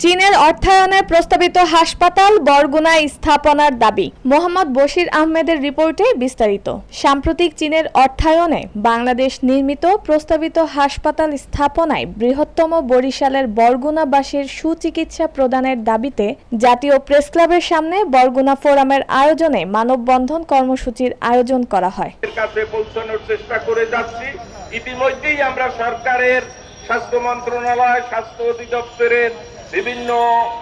চীনের অর্থায়নে প্রস্তাবিত হাসপাতাল বরগুনায় স্থাপনার দাবি। মোহাম্মদ বশির আহমেদের রিপোর্টে বিস্তারিত। সাম্প্রতিক চীনের অর্থায়নে বাংলাদেশ নির্মিত প্রস্তাবিত হাসপাতাল স্থাপনায় বৃহত্তম বরিশালের বরগুনাবাসীর সুচিকিৎসা প্রদানের দাবিতে জাতীয় প্রেসক্লাবের সামনে বরগুনা ফোরামের আয়োজনে মানববন্ধন কর্মসূচির আয়োজন করা হয়। কাছে পৌঁছানোর চেষ্টা করে যাচ্ছি। ইতিমধ্যেই আমরা সরকারের স্বাস্থ্য মন্ত্রণালয়, স্বাস্থ্য অধিদপ্তরের বিভিন্ন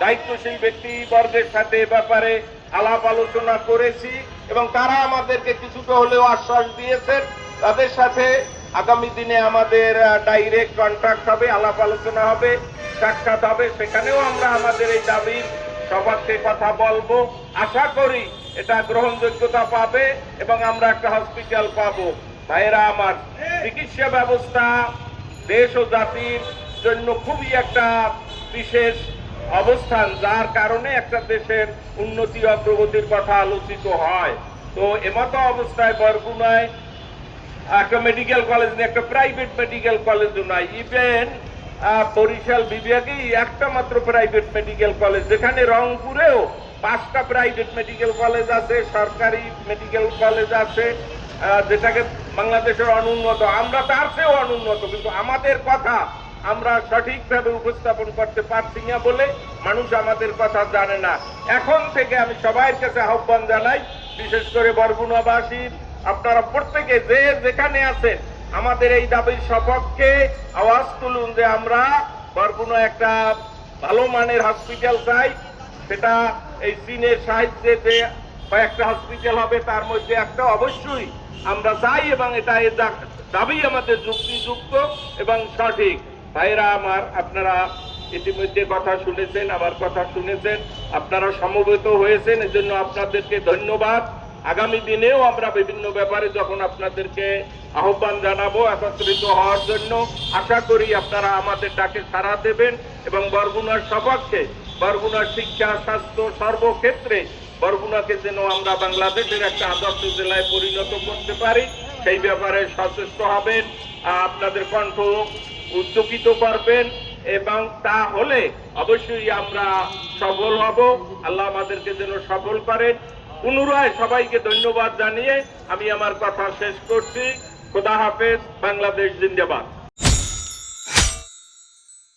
দায়িত্বশীল ব্যক্তিবর্গের সাথে ব্যাপারে আলাপ আলোচনা করেছি এবং তারা আমাদেরকে কিছুটা হলেও আশ্বাস দিয়েছেন তাদের সাথে আগামী দিনে আমাদের ডাইরেক্ট কন্ট্যাক্ট হবে, আলাপ আলোচনা হবে, সাক্ষাৎ হবে। সেখানেও আমরা আমাদের এই দাবির সপক্ষে কথা বলবো। আশা করি এটা গ্রহণযোগ্যতা পাবে এবং আমরা একটা হসপিটাল পাবো। ভাইয়েরা আমার, চিকিৎসা ব্যবস্থা দেশ ও জাতির জন্য খুবই একটা বিশেষ অবস্থান, যার কারণে একটা দেশের উন্নতি অগ্রগতির কথা আলোচিত হয়। তো এমতো অবস্থায় বরগুনায় একটা মেডিকেল কলেজ নেই, একটা প্রাইভেট মেডিকেল কলেজও নাই। ইভেন বরিশাল বিভাগেই একটা মাত্র প্রাইভেট মেডিকেল কলেজ, যেখানে রংপুরেও 5টা প্রাইভেট মেডিকেল কলেজ আছে, সরকারি মেডিকেল কলেজ আছে, যেটাকে বাংলাদেশের অনুন্নত, আমরা তার চেয়েও অনুন্নত। কিন্তু আমাদের কথা আমরা সঠিকভাবে উপস্থাপন করতে পারছি না বলে মানুষ আমাদের কথা জানে না। এখন থেকে আমি সবার কাছে আহ্বান জানাই, বিশেষ করে বরগুনাবাসীর, আপনারা প্রত্যেকে যে যেখানে আছেন আমাদের এই দাবির সপক্ষে আওয়াজ তুলুন যে আমরা বরগুনা একটা ভালো মানের হসপিটাল চাই। সেটা এই চীনের সাহায্যে যে কয়েকটা হসপিটাল হবে তার মধ্যে একটা অবশ্যই আমরা চাই এবং এটা দাবি আমাদের যুক্তিযুক্ত এবং সঠিক। ভাইরা আমার, আপনারা ইতিমধ্যে কথা শুনেছেন, আমার কথা শুনেছেন, আপনারা সমবেত হয়েছেন, এজন্য আপনাদেরকে ধন্যবাদ। আগামী দিনেও আমরা বিভিন্ন ব্যাপারে যখন আপনাদেরকে আহ্বান জানাবো একত্রিত হওয়ার জন্য, আশা করি আপনারা আমাদের ডাকে সাড়া দেবেন এবং বরগুনার সপক্ষে, বরগুনার শিক্ষা, স্বাস্থ্য সর্বক্ষেত্রে বরগুনাকে যেন আমরা বাংলাদেশের একটা আদর্শ জেলায় পরিণত করতে পারি সেই ব্যাপারে সচেষ্ট হবেন, আপনাদের কণ্ঠ উচ্চকিত করবেন এবং তা হলে অবশ্যই আমরা সফল হব। আল্লাহ আমাদেরকে যেন সফল করেন। পুনরায় সবাইকে ধন্যবাদ জানিয়ে আমি আমার কথা শেষ করছি। খোদা হাফেজ। বাংলাদেশ জিন্দাবাদ।